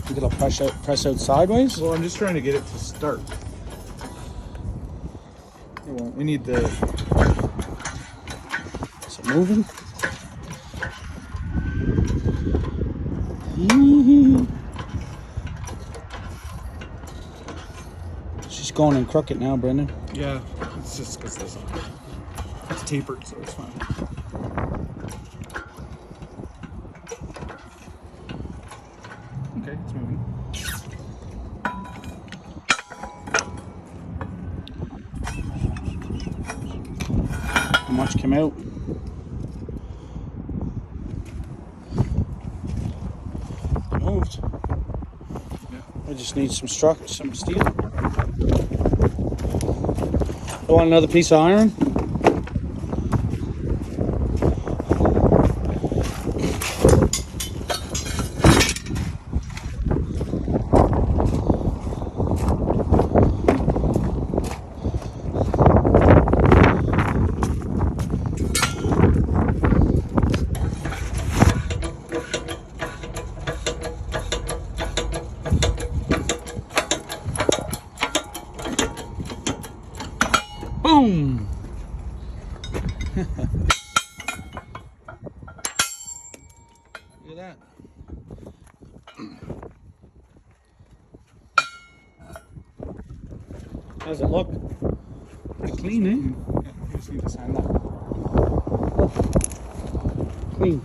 You gotta press out sideways. Well, I'm just trying to get it to start. It won't. We need the. Is it moving? She's going in crooked now, Brendan. Yeah, it's just because it's tapered, so it's fine. Okay, it's moving. How much came out? It moved. Yeah. I just need some steel. I want another piece of iron. Boom! Look at that. How's it look? Pretty clean, eh? Yeah, you just need to sand that. Clean.